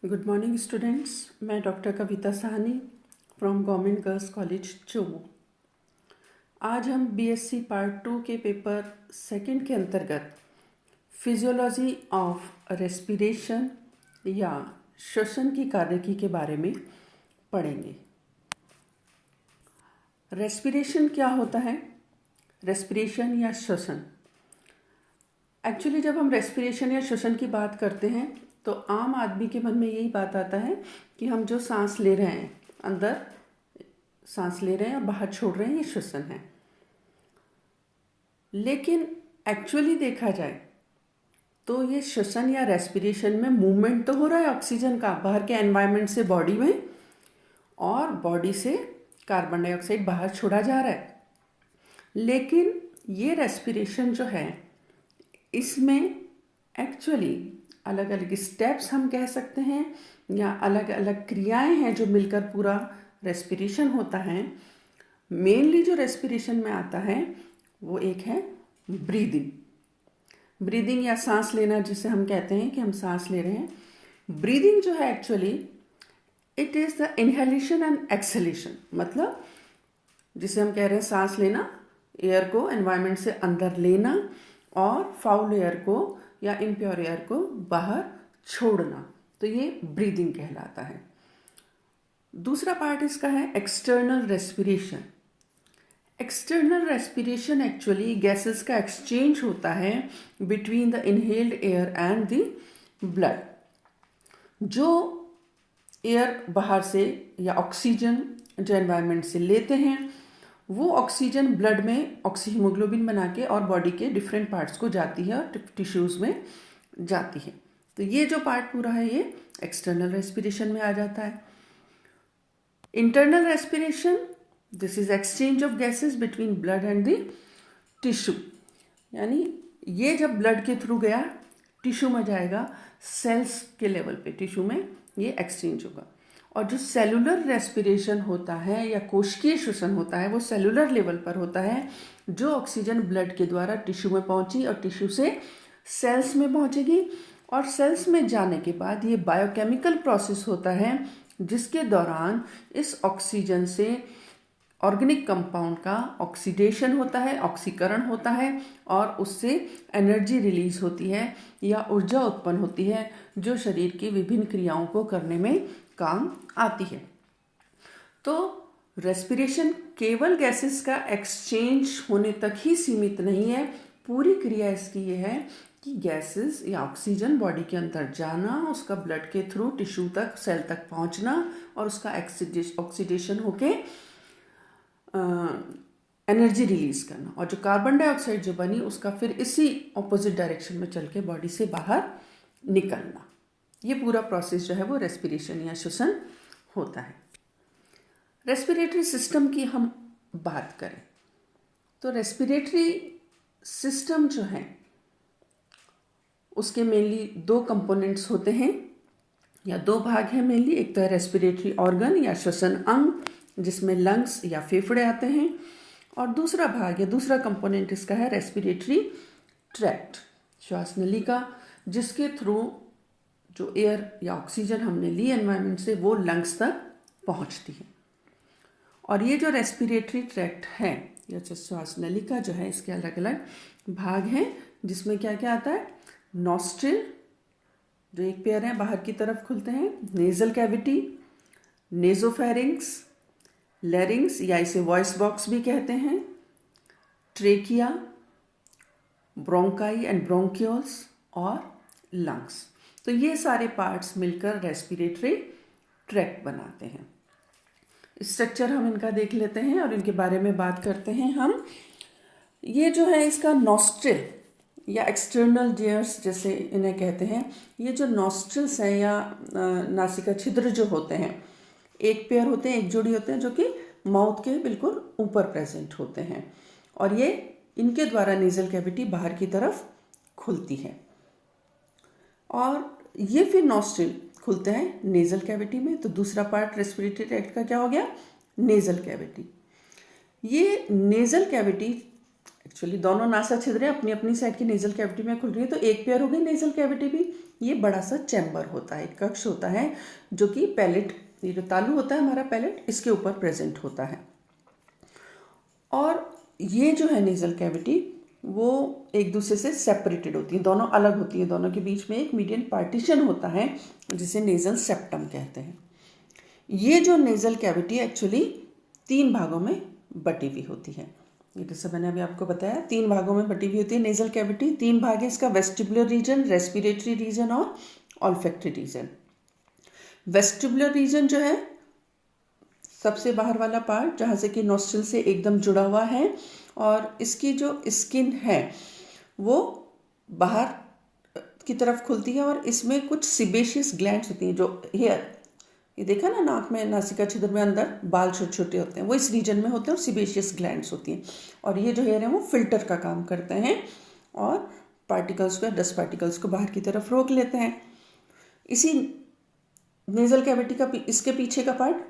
Good morning students. मैं doctor Kavita Sahni from government girls college Chomu. आज हम बीएससी पार्ट 2 के पेपर सेकंड के अंतर्गत फिजियोलॉजी ऑफ रेस्पिरेशन या श्वसन की कार्यकी के बारे में पढ़ेंगे। रेस्पिरेशन क्या होता है? रेस्पिरेशन या श्वसन, एक्चुअली जब हम रेस्पिरेशन या श्वसन की बात करते हैं तो आम आदमी के मन में यही बात आता है कि हम जो सांस ले रहे हैं, अंदर सांस ले रहे हैं और बाहर छोड़ रहे हैं, ये श्वसन है। लेकिन एक्चुअली देखा जाए तो ये श्वसन या रेस्पिरेशन में मूवमेंट तो हो रहा है ऑक्सीजन का बाहर के एनवायरनमेंट से बॉडी में, और बॉडी से कार्बन डाइऑक्साइड बाहर छोड़ा जा रहा है। लेकिन ये रेस्पिरेशन जो है, इसमें एक्चुअली अलग अलग स्टेप्स हम कह सकते हैं या अलग अलग क्रियाएं हैं जो मिलकर पूरा रेस्पिरेशन होता है। मेनली जो रेस्पिरेशन में आता है वो एक है ब्रीदिंग या सांस लेना, जिसे हम कहते हैं कि हम सांस ले रहे हैं। ब्रीदिंग जो है actually it is the inhalation and exhalation, मतलब जिसे हम कह रहे हैं सांस लेना, एयर को एनवायरनमेंट से अंदर लेना और फाउल एयर को या इम्प्योर एयर को बाहर छोड़ना, तो ये ब्रीदिंग कहलाता है। दूसरा पार्ट इसका है external respiration. External respiration actually gases का एक्सचेंज होता है between the inhaled air and the blood. जो एयर बाहर से या ऑक्सीजन जो एनवायरनमेंट से लेते हैं, वो ऑक्सीजन ब्लड में ऑक्सीहीमोग्लोबिन बना के और बॉडी के डिफरेंट पार्ट्स को जाती है और टिश्यूज़ में जाती है। तो ये जो पार्ट पूरा है ये एक्सटर्नल रेस्पिरेशन में आ जाता है। Internal respiration, this is exchange of gases between blood and the tissue, यानी ये जब ब्लड के थ्रू गया टिश्यू में जाएगा, सेल्स के लेवल पे टिश्यू में ये एक्सचेंज होगा। और जो सेलुलर रेस्पिरेशन होता है या कोशिकीय श्वसन होता है वो सेलुलर लेवल पर होता है, जो ऑक्सीजन ब्लड के द्वारा टिश्यू में पहुंची और टिश्यू से सेल्स में पहुंचेगी, और सेल्स में जाने के बाद ये बायोकेमिकल प्रोसेस होता है जिसके दौरान इस ऑक्सीजन से ऑर्गेनिक कंपाउंड का ऑक्सीडेशन होता है, ऑक्सीकरण होता है, और उससे एनर्जी रिलीज होती है या ऊर्जा उत्पन्न होती है जो शरीर की विभिन्न क्रियाओं को करने में काम आती है। तो रेस्पिरेशन केवल गैसेस का एक्सचेंज होने तक ही सीमित नहीं है। पूरी क्रिया इसकी ये है कि गैसेस या ऑक्सीजन बॉडी के अंदर जाना, उसका ब्लड के थ्रू टिश्यू तक, सेल तक पहुंचना और उसका ऑक्सीडेशन होके एनर्जी रिलीज करना, और जो कार्बन डाइऑक्साइड जो बनी उसका फिर इसी ऑपोजिट डायरेक्शन में चल के बॉडी से बाहर निकलना। ये पूरा प्रोसेस जो है वो रेस्पिरेशन या श्वसन होता है। रेस्पिरेटरी सिस्टम की हम बात करें तो रेस्पिरेटरी सिस्टम जो है उसके मेनली दो कंपोनेंट्स होते हैं या दो भाग हैं मेनली। एक तो है रेस्पिरेटरी ऑर्गन या श्वसन अंग, जिसमें लंग्स या फेफड़े आते हैं, और दूसरा भाग या दूसरा कंपोनेंट इसका है रेस्पिरेटरी ट्रैक्ट, श्वास नलिका, जिसके थ्रू जो एयर या ऑक्सीजन हमने ली एनवायरनमेंट से वो लंग्स तक पहुंचती है। और ये जो रेस्पिरेटरी ट्रैक्ट है या जो श्वास नलिका जो है, इसके अलग अलग भाग हैं जिसमें क्या क्या आता है। नॉस्ट्रिल जो एक पेयर है बाहर की तरफ खुलते हैं, नेजल कैविटी, नेजोफेरिंग्स, लैरिंग्स या इसे वॉइस बॉक्स भी कहते हैं, ट्रेकिया, ब्रोंकाई एंड ब्रोंकियोल्स और लंग्स। तो ये सारे पार्ट्स मिलकर रेस्पिरेटरी ट्रैक्ट बनाते हैं। स्ट्रक्चर हम इनका देख लेते हैं और इनके बारे में बात करते हैं हम। ये जो है इसका नॉस्ट्रिल या एक्सटर्नल जेयर्स जैसे इन्हें कहते हैं, ये जो नॉस्ट्रिल्स हैं या नासिका छिद्र जो होते हैं, एक पेयर होते हैं, एक जोड़ी होते हैं, जो कि माउथ के बिल्कुल ऊपर प्रेजेंट होते हैं, और ये इनके द्वारा नेजल कैविटी बाहर की तरफ खुलती है। और ये फिर नॉस्ट्रिल खुलते हैं नेजल कैविटी में। तो दूसरा पार्ट रेस्पिरेटरी ट्रैक्ट का क्या हो गया, नेजल कैविटी। ये नेजल कैविटी एक्चुअली दोनों नासा छिद्रें अपनी अपनी साइड की नेजल कैविटी में खुल रही है, तो एक पेयर हो गई नेजल कैविटी भी, ये बड़ा सा चैम्बर होता है, कक्ष होता है, जो कि पैलेट, ये जो तालू होता है हमारा पैलेट, इसके ऊपर प्रेजेंट होता है। और ये जो है नेजल कैविटी, वो एक दूसरे से सेपरेटेड होती है, दोनों अलग होती है, दोनों के बीच में एक मीडियन पार्टीशन होता है जिसे नेजल सेप्टम कहते हैं। ये जो नेजल कैविटी एक्चुअली 3 भागों में बटी हुई होती है। ये जैसे मैंने अभी आपको बताया 3 भागों में बटी हुई होती है नेजल कैविटी। 3 भाग है इसका, वेस्टिबुलर रीजन, रेस्पिरेटरी रीजन और ऑल्फैक्टरी रीजन। वेस्टिबुलर रीजन जो है सबसे बाहर वाला पार्ट, जहाँ से कि नोस्ट्रिल से एकदम जुड़ा हुआ है, और इसकी जो स्किन है वो बाहर की तरफ खुलती है, और इसमें कुछ सिबेशियस ग्लैंड्स होती हैं, जो हेयर, ये देखा ना नाक में, नासिका छिद्र में अंदर बाल छोटे छोटे होते हैं, वो इस रीजन में होते हैं, और सिबेशियस ग्लैंड्स होती हैं। और ये जो हेयर है वो फिल्टर का काम करते हैं और पार्टिकल्स को, डस्ट पार्टिकल्स को बाहर की तरफ रोक लेते हैं। इसी नेजल कैविटी का इसके पीछे का पार्ट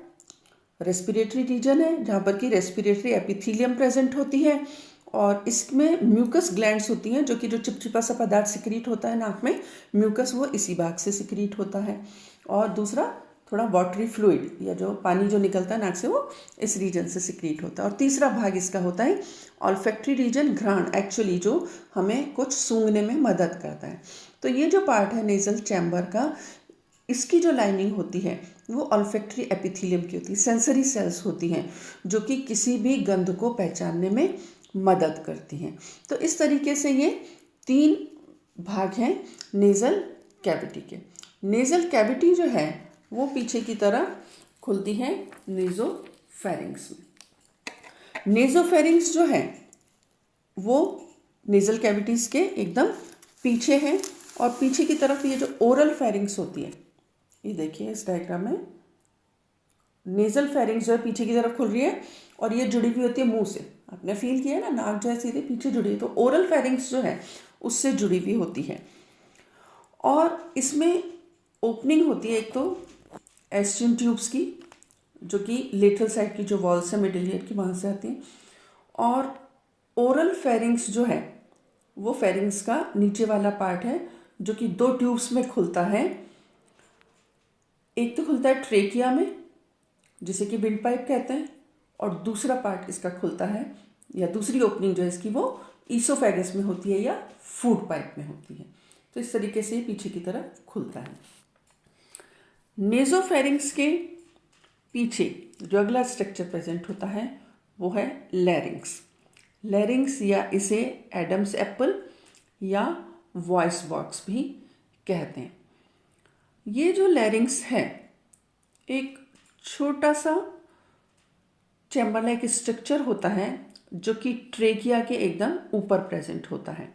रेस्पिरेटरी रीजन है, जहाँ पर कि रेस्पिरेटरी एपिथीलियम प्रेजेंट होती है, और इसमें म्यूकस ग्लैंड्स होती हैं, जो कि जो चिपचिपा सा पदार्थ सिक्रीट होता है नाक में, म्यूकस, वो इसी भाग से सिक्रीट होता है। और दूसरा थोड़ा वाटरी फ्लूइड, या जो पानी जो निकलता है नाक से, वो इस रीजन से सिक्रीट होता है। और तीसरा भाग इसका होता है ऑल्फैक्टरी रीजन, घ्राण, एक्चुअली जो हमें कुछ सूंघने में मदद करता है। तो ये जो पार्ट है नेजल चैम्बर का, इसकी जो लाइनिंग होती है वो ऑल्फैक्टरी एपिथीलियम की होती है, सेंसरी सेल्स होती हैं, जो कि किसी भी गंध को पहचानने में मदद करती हैं। तो इस तरीके से ये 3 भाग हैं नेजल कैविटी के। नेजल कैविटी जो है वो पीछे की तरफ खुलती है नेजोफेरिंग्स में। नेजोफेरिंग्स जो है वो नेजल कैविटीज के एकदम पीछे है, और पीछे की तरफ ये जो ओरल फेरिंग्स होती है, ये देखिए इस डायग्राम में नेजल फेरिंग्स जो है पीछे की तरफ खुल रही है, और ये जुड़ी हुई होती है मुंह से। आपने फील किया ना, नाक जो है सीधे पीछे जुड़ी है, तो ओरल फेरिंग्स जो है उससे जुड़ी हुई होती है। और इसमें ओपनिंग होती है एक तो एस्ट्रियन ट्यूब्स की, जो कि लेटरल साइड की जो वॉल्स है मिडिल ईयर की, वहाँ से आती हैं। और ओरल फेरिंग्स जो है वो फेरिंग्स का नीचे वाला पार्ट है, जो कि 2 ट्यूब्स में खुलता है। एक तो खुलता है ट्रेकिया में, जिसे कि विंड पाइप कहते हैं, और दूसरा पार्ट इसका खुलता है, या दूसरी ओपनिंग जो है इसकी, वो ईसोफेगस में होती है या फूड पाइप में होती है। तो इस तरीके से पीछे की तरफ खुलता है। नेजोफेरिंग्स के पीछे जो अगला स्ट्रक्चर प्रेजेंट होता है वो है लैरिंग्स। लैरिंग्स, या इसे एडम्स एप्पल या वॉइस बॉक्स भी कहते हैं। ये जो लैरिंग्स है एक छोटा सा चैम्बर लाइक स्ट्रक्चर होता है, जो कि ट्रेकिया के एकदम ऊपर प्रेजेंट होता है,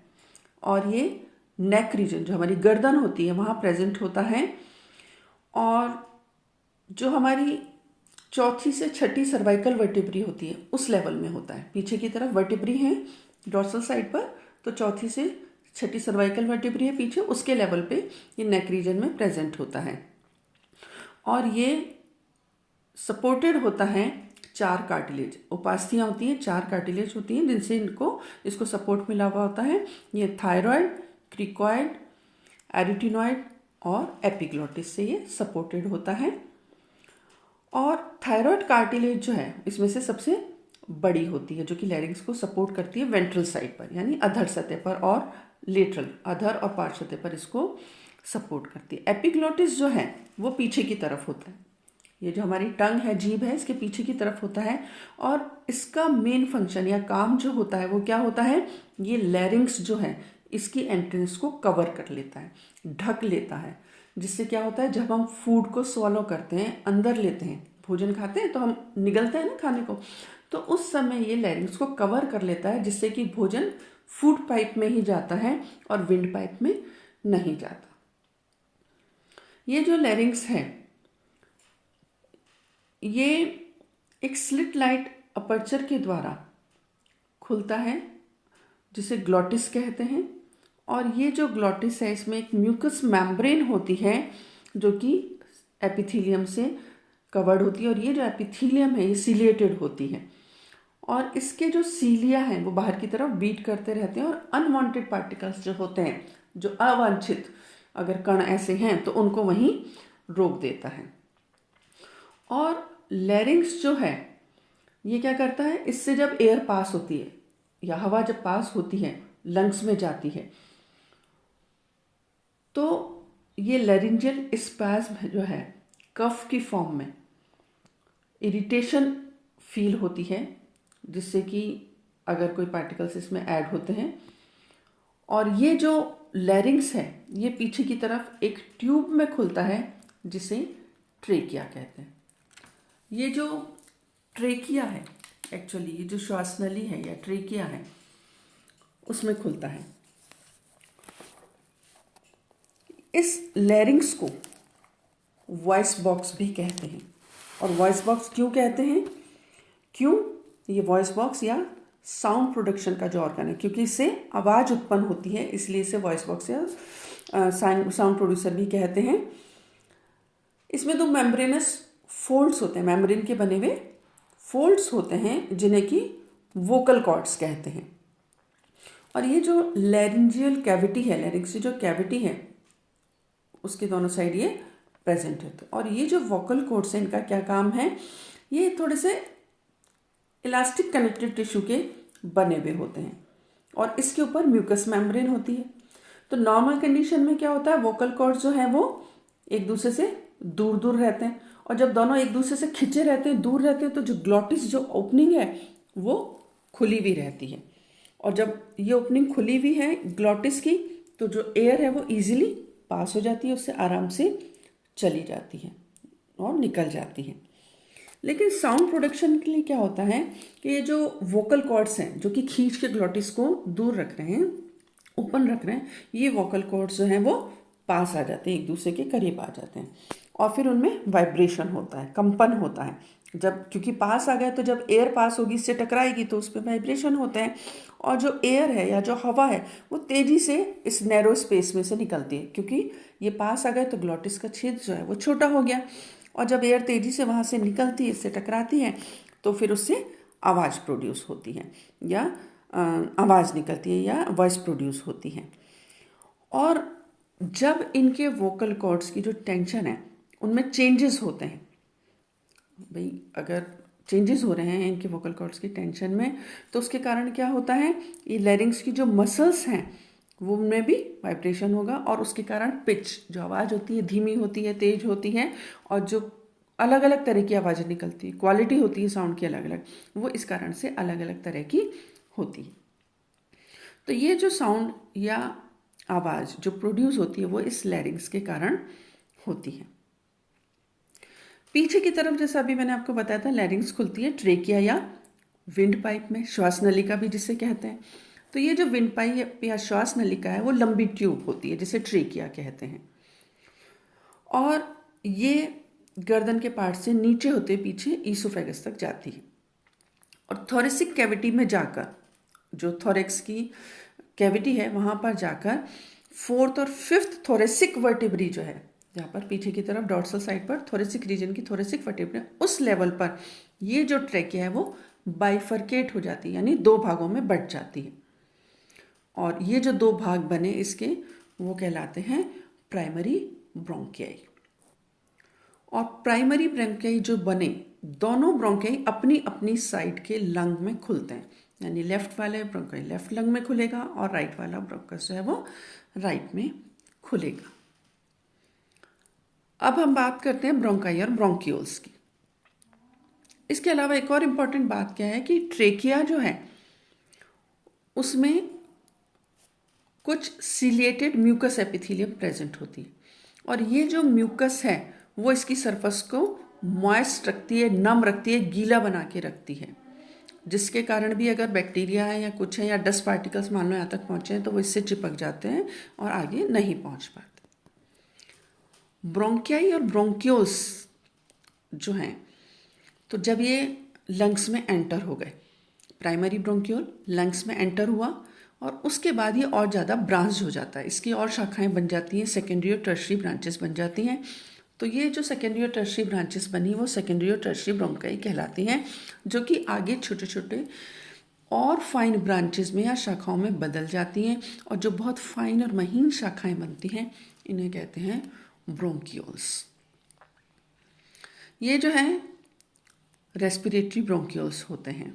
और ये नेक रीजन, जो हमारी गर्दन होती है, वहाँ प्रेजेंट होता है। और जो हमारी 4थी से 6ठी सर्वाइकल वर्टिब्री होती है उस लेवल में होता है। पीछे की तरफ वर्टिब्री है डोर्सल साइड पर, तो 4थी से 6ठी सर्वाइकल वर्टिब्री है पीछे, उसके लेवल पे ये नेक रीजन में प्रेजेंट होता है। और ये सपोर्टेड होता है 4 कार्टिलेज, उपास्थियाँ होती हैं, 4 कार्टिलेज होती हैं, जिनसे इसको सपोर्ट मिला हुआ होता है। ये थायराइड, क्रिकॉइड, एरिटिनॉइड और एपिग्लोटिस से ये सपोर्टेड होता है। और थायराइड कार्टिलेज जो है इसमें से सबसे बड़ी होती है, जो कि लैरिंग्स को सपोर्ट करती है वेंट्रल साइड पर, यानी अधर सतह पर, और लेटरल, अधर और पार्श्व सतह पर इसको सपोर्ट करती है। एपिग्लोटिस जो है वो पीछे की तरफ होता है, ये जो हमारी टंग है, जीभ है, इसके पीछे की तरफ होता है। और इसका मेन फंक्शन या काम जो होता है वो क्या होता है, ये लैरिंग्स जो है इसकी एंट्रेंस को कवर कर लेता है, ढक लेता है, जिससे क्या होता है, जब हम फूड को स्वॉलो करते हैं, अंदर लेते हैं, भोजन खाते हैं, तो हम निगलते हैं ना खाने को, तो उस समय ये लैरिंग्स को कवर कर लेता है, जिससे कि भोजन फूड पाइप में ही जाता है और विंड पाइप में नहीं जाता। ये जो लैरिंग्स है ये एक स्लिट लाइट अपर्चर के द्वारा खुलता है, जिसे ग्लॉटिस कहते हैं। और ये जो ग्लॉटिस है इसमें एक म्यूकस मेम्ब्रेन होती है, जो कि एपिथीलियम से कवर्ड होती है, और ये जो एपिथीलियम है ये सिलिएटेड होती है, और इसके जो सीलिया हैं वो बाहर की तरफ बीट करते रहते हैं, और अनवांटेड पार्टिकल्स जो होते हैं, जो अवांछित अगर कण ऐसे हैं तो उनको वहीं रोक देता है। और लैरिंक्स जो है ये क्या करता है, इससे जब एयर पास होती है या हवा जब पास होती है लंग्स में जाती है तो ये लैरिंजियल स्पैज्म जो है कफ की फॉर्म में इरिटेशन फील होती है, जिससे कि अगर कोई पार्टिकल्स इसमें ऐड होते हैं। और ये जो लैरिंग्स है ये पीछे की तरफ एक ट्यूब में खुलता है जिसे ट्रेकिया कहते हैं। ये जो ट्रेकिया है एक्चुअली, ये जो श्वास नली है या ट्रेकिया है उसमें खुलता है। इस लैरिंग्स को वॉइस बॉक्स भी कहते हैं। और वॉइस बॉक्स क्यों कहते हैं? क्यों? ये वॉइस बॉक्स या साउंड प्रोडक्शन का जो ऑर्गन है, क्योंकि इससे आवाज़ उत्पन्न होती है, इसलिए इसे वॉइस बॉक्स या साउंड प्रोड्यूसर भी कहते हैं। इसमें दो मेम्ब्रेनस फोल्ड्स होते हैं, मेम्ब्रेन के बने हुए फोल्ड्स होते हैं जिन्हें कि वोकल कॉर्ड्स कहते हैं। और ये जो लैरिंजियल कैविटी है, लैरिंक्स की जो कैविटी है उसके दोनों साइड ये प्रेजेंट है। और ये जो वोकल कॉर्ड्स हैं इनका क्या काम है, ये थोड़े से इलास्टिक कनेक्टिव टिश्यू के बने हुए होते हैं और इसके ऊपर म्यूकस मेम्ब्रेन होती है। तो नॉर्मल कंडीशन में क्या होता है, वोकल कॉर्ड्स जो है वो एक दूसरे से दूर दूर रहते हैं और जब दोनों एक दूसरे से खिंचे रहते हैं, दूर रहते हैं, तो जो ग्लॉटिस जो ओपनिंग है वो खुली हुई रहती है। और जब ये ओपनिंग खुली हुई है ग्लॉटिस की तो जो एयर है वो ईजिली पास हो जाती है, उससे आराम से चली जाती है और निकल जाती है। लेकिन साउंड प्रोडक्शन के लिए क्या होता है कि ये जो वोकल कॉर्ड्स हैं जो कि खींच के ग्लॉटिस को दूर रख रहे हैं, ओपन रख रहे हैं, ये वोकल कॉर्ड्स जो हैं वो पास आ जाते हैं, एक दूसरे के करीब आ जाते हैं और फिर उनमें वाइब्रेशन होता है, कंपन होता है। जब क्योंकि पास आ गए तो जब एयर पास होगी इससे टकराएगी तो उस पर वाइब्रेशन होते हैं और जो एयर है या जो हवा है वो तेज़ी से इस नैरो स्पेस में से निकलती है, क्योंकि ये पास आ गए तो ग्लॉटिस का छेद जो है वो छोटा हो गया और जब एयर तेज़ी से वहाँ से निकलती है, इससे टकराती है, तो फिर उससे आवाज़ प्रोड्यूस होती है या आवाज़ निकलती है या वॉइस प्रोड्यूस होती है। और जब इनके वोकल कॉर्ड्स की जो टेंशन है उनमें चेंजेस होते हैं, भाई अगर चेंजेस हो रहे हैं इनके वोकल कॉर्ड्स की टेंशन में तो उसके कारण क्या होता है, ये लैरिंग्स की जो मसल्स हैं वो उनमें भी वाइब्रेशन होगा और उसके कारण पिच जो आवाज़ होती है धीमी होती है, तेज होती है और जो अलग अलग तरह की आवाज़ें निकलती है, क्वालिटी होती है साउंड की अलग अलग, वो इस कारण से अलग अलग तरह की होती है। तो ये जो साउंड या आवाज़ जो प्रोड्यूस होती है वो इस लैरिंग्स के कारण होती है। पीछे की तरफ जैसा अभी मैंने आपको बताया था लैरिंग्स खुलती है ट्रेकिया या विंड पाइप में, श्वास नलिका भी जिसे कहते हैं। तो ये जो विंड पाइप या श्वास नलिका है वो लंबी ट्यूब होती है जिसे ट्रेकिया कहते हैं और ये गर्दन के पार्ट से नीचे होते पीछे ईसोफेगस तक जाती है और थोरेसिक कैविटी में जाकर, जो थोरेक्स की कैविटी है वहाँ पर जाकर फोर्थ और फिफ्थ थोरेसिक वर्टिब्री जो है, जहाँ पर पीछे की तरफ डॉर्सल साइड पर थोरेसिक रीजन की थोरेसिक वर्टिब्री, उस लेवल पर ये जो ट्रेकिया है वो बाइफरकेट हो जाती है, यानी दो भागों में बट जाती है। और ये जो दो भाग बने इसके वो कहलाते हैं प्राइमरी ब्रोंकियाई। और प्राइमरी ब्रोंकियाई जो बने, दोनों ब्रोंकियाई अपनी अपनी साइड के लंग में खुलते हैं, यानी लेफ्ट वाले ब्रोंकियाई लेफ्ट लंग में खुलेगा और राइट वाला ब्रोंकस जो है वो राइट में खुलेगा। अब हम बात करते हैं ब्रोंकाई और ब्रोंक्यूल्स की। इसके अलावा एक और इम्पॉर्टेंट बात क्या है कि ट्रेकिया जो है उसमें कुछ सिलिएटेड म्यूकस एपिथेलियम प्रेजेंट होती है और ये जो म्यूकस है वो इसकी सरफेस को मॉइस्ट रखती है, नम रखती है, गीला बना के रखती है, जिसके कारण भी अगर बैक्टीरिया है या कुछ है या डस्ट पार्टिकल्स मान लो यहाँ तक पहुँचे हैं तो वो इससे चिपक जाते हैं और आगे नहीं पहुँच पाते। ब्रोंकियाई और ब्रोंक्यूल्स जो हैं तो जब ये लंग्स में एंटर हो गए, प्राइमरी ब्रोंक्यूल लंग्स में एंटर हुआ और उसके बाद ये और ज़्यादा ब्रांच हो जाता है, इसकी और शाखाएं बन जाती हैं, सेकेंडरी और टर्शियरी ब्रांचेस बन जाती हैं। तो ये जो सेकेंडरी और टर्शियरी ब्रांचेस बनी वो सेकेंडरी और टर्शियरी ब्रोंकाई कहलाती हैं, जो कि आगे छोटे छोटे और फाइन ब्रांचेस में या शाखाओं में बदल जाती हैं, और जो बहुत फाइन और महीन शाखाएं बनती हैं इन्हें कहते हैं ब्रोंकियोल्स। ये जो है रेस्पिरेटरी ब्रोंकियोल्स होते हैं।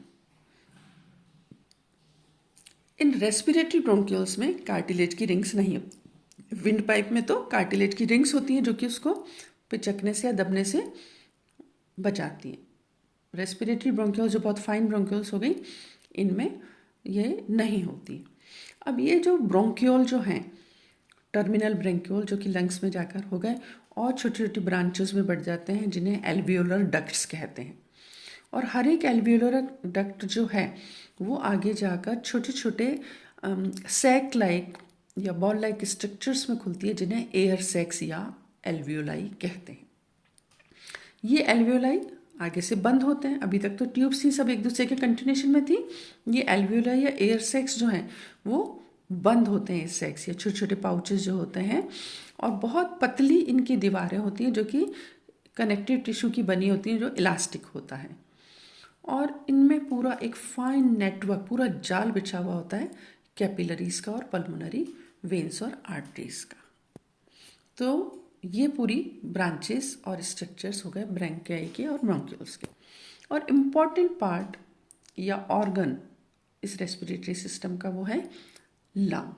इन रेस्पिरेटरी ब्रोंकियोल्स में कार्टिलेज की रिंग्स नहीं होती। विंड पाइप में तो कार्टिलेज की रिंग्स होती हैं जो कि उसको पिचकने से या दबने से बचाती हैं। रेस्पिरेटरी ब्रोंकियोल्स जो बहुत फाइन ब्रोंकियोल्स हो गई, इनमें ये नहीं होती। अब ये जो ब्रोंकियोल जो हैं, टर्मिनल ब्रोंकियोल जो कि लंग्स में जाकर हो गए और छोटी छोटी ब्रांचेस में बढ़ जाते हैं जिन्हें एल्वियोलर डक्ट्स कहते हैं। और हर एक एल्वियोलर डक्ट जो है वो आगे जाकर छोटे छोटे सैक लाइक या बॉल लाइक स्ट्रक्चर्स में खुलती है जिन्हें एयर सैक्स या एल्वियोलाई कहते हैं। ये एल्वियोलाई आगे से बंद होते हैं। अभी तक तो ट्यूब्स थी, सब एक दूसरे के कंटिन्यूएशन में थी। ये एल्वियोलाई या एयर सैक्स जो हैं वो बंद होते हैं। सैक्स या छोटे छोटे पाउचेस जो होते हैं, और बहुत पतली इनकी दीवारें होती हैं जो कि कनेक्टिव टिश्यू की बनी होती हैं, जो इलास्टिक होता है। और इनमें पूरा एक फाइन नेटवर्क, पूरा जाल बिछा हुआ होता है कैपिलरीज का और पल्मोनरी वेन्स और आर्टरीज का। तो ये पूरी ब्रांचेस और स्ट्रक्चर्स हो गए ब्रोंकियाई के और ब्रोंकियोल्स के। और इम्पॉर्टेंट पार्ट या ऑर्गन इस रेस्पिरेटरी सिस्टम का वो है लंग।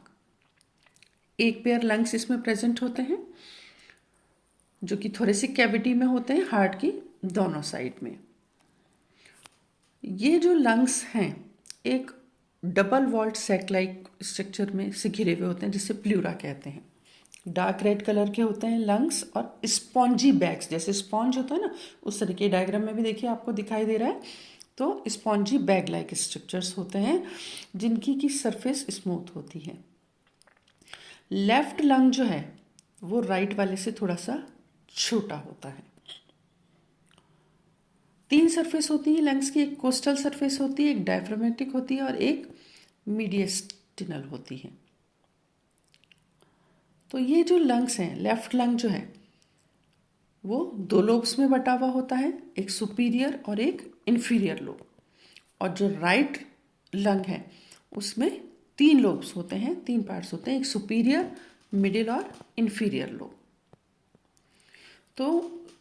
एक पेयर लंग्स इसमें प्रेजेंट होते हैं जो कि थोरेसिक कैविटी में होते हैं, हार्ट की दोनों साइड में। ये जो लंग्स हैं एक double walled sac like structure में से घिरे हुए होते हैं जिसे प्लूरा कहते हैं। डार्क रेड कलर के होते हैं लंग्स, और स्पॉन्जी बैग्स, जैसे स्पॉन्ज होता है ना उस तरीके डायग्राम में भी देखिए आपको दिखाई दे रहा है। तो स्पॉन्जी बैग लाइक स्ट्रक्चर्स होते हैं जिनकी की सरफेस स्मूथ होती है। लेफ्ट लंग जो है वो राइट वाले से थोड़ा सा छोटा होता है। 3 सरफेस होती है लंग्स की, एक कोस्टल सरफेस होती है, एक डायफ्रामेटिक होती है और एक मीडियस्टिनल होती है। तो ये जो लंग्स हैं, लेफ्ट लंग जो है वो 2 लोब्स में बटा हुआ होता है, एक सुपीरियर और एक इन्फीरियर लोब। और जो राइट लंग है उसमें 3 लोब्स होते हैं, 3 पार्ट्स होते हैं, एक सुपीरियर, मिडिल और इन्फीरियर लोब। तो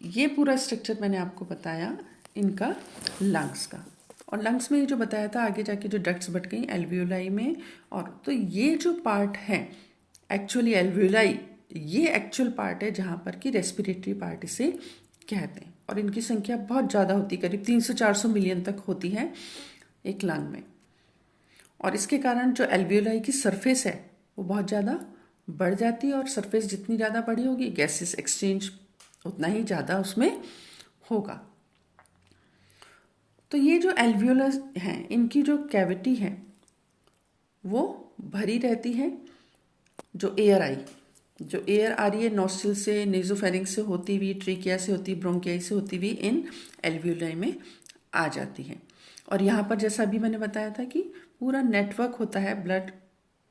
ये पूरा स्ट्रक्चर मैंने आपको बताया इनका लंग्स का। और लंग्स में ये जो बताया था आगे जाके जो डक्ट्स बट गई एल्वियोलाई में। और तो ये जो पार्ट है एक्चुअली एल्वियोलाई, ये एक्चुअल पार्ट है जहाँ पर कि रेस्पिरेटरी पार्ट इसे कहते हैं। और इनकी संख्या बहुत ज़्यादा होती है, करीब 300-400 मिलियन तक होती है एक लंग में। और इसके कारण जो एल्वियोलाई की सरफेस है वो बहुत ज़्यादा बढ़ जाती है, और सरफेस जितनी ज़्यादा बड़ी होगी गैसेस एक्सचेंज उतना ही ज़्यादा उसमें होगा। तो ये जो एल्वियोलस हैं इनकी जो कैविटी है वो भरी रहती है। जो एयर आ रही है नोस्ट्रिल से, नेजोफेरिंक्स से होती हुई, ट्रिकिया से होती, ब्रोंकियाई से होती हुई इन एल्वियोलाई में आ जाती है। और यहाँ पर जैसा अभी मैंने बताया था कि पूरा नेटवर्क होता है ब्लड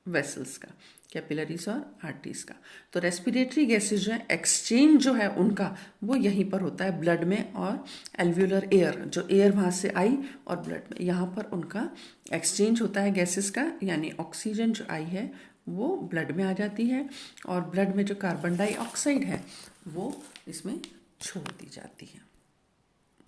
वेसल्स का, कैपिलरीज और आर्टरीज का। तो रेस्पिरेटरी गैसेज जो है एक्सचेंज जो है उनका वो यहीं पर होता है ब्लड में, और एल्वियोलर एयर जो एयर वहाँ से आई और ब्लड में यहाँ पर उनका एक्सचेंज होता है गैसेस का। यानी ऑक्सीजन जो आई है वो ब्लड में आ जाती है, और ब्लड में जो कार्बन डाइऑक्साइड है वो इसमें छोड़ दी जाती है।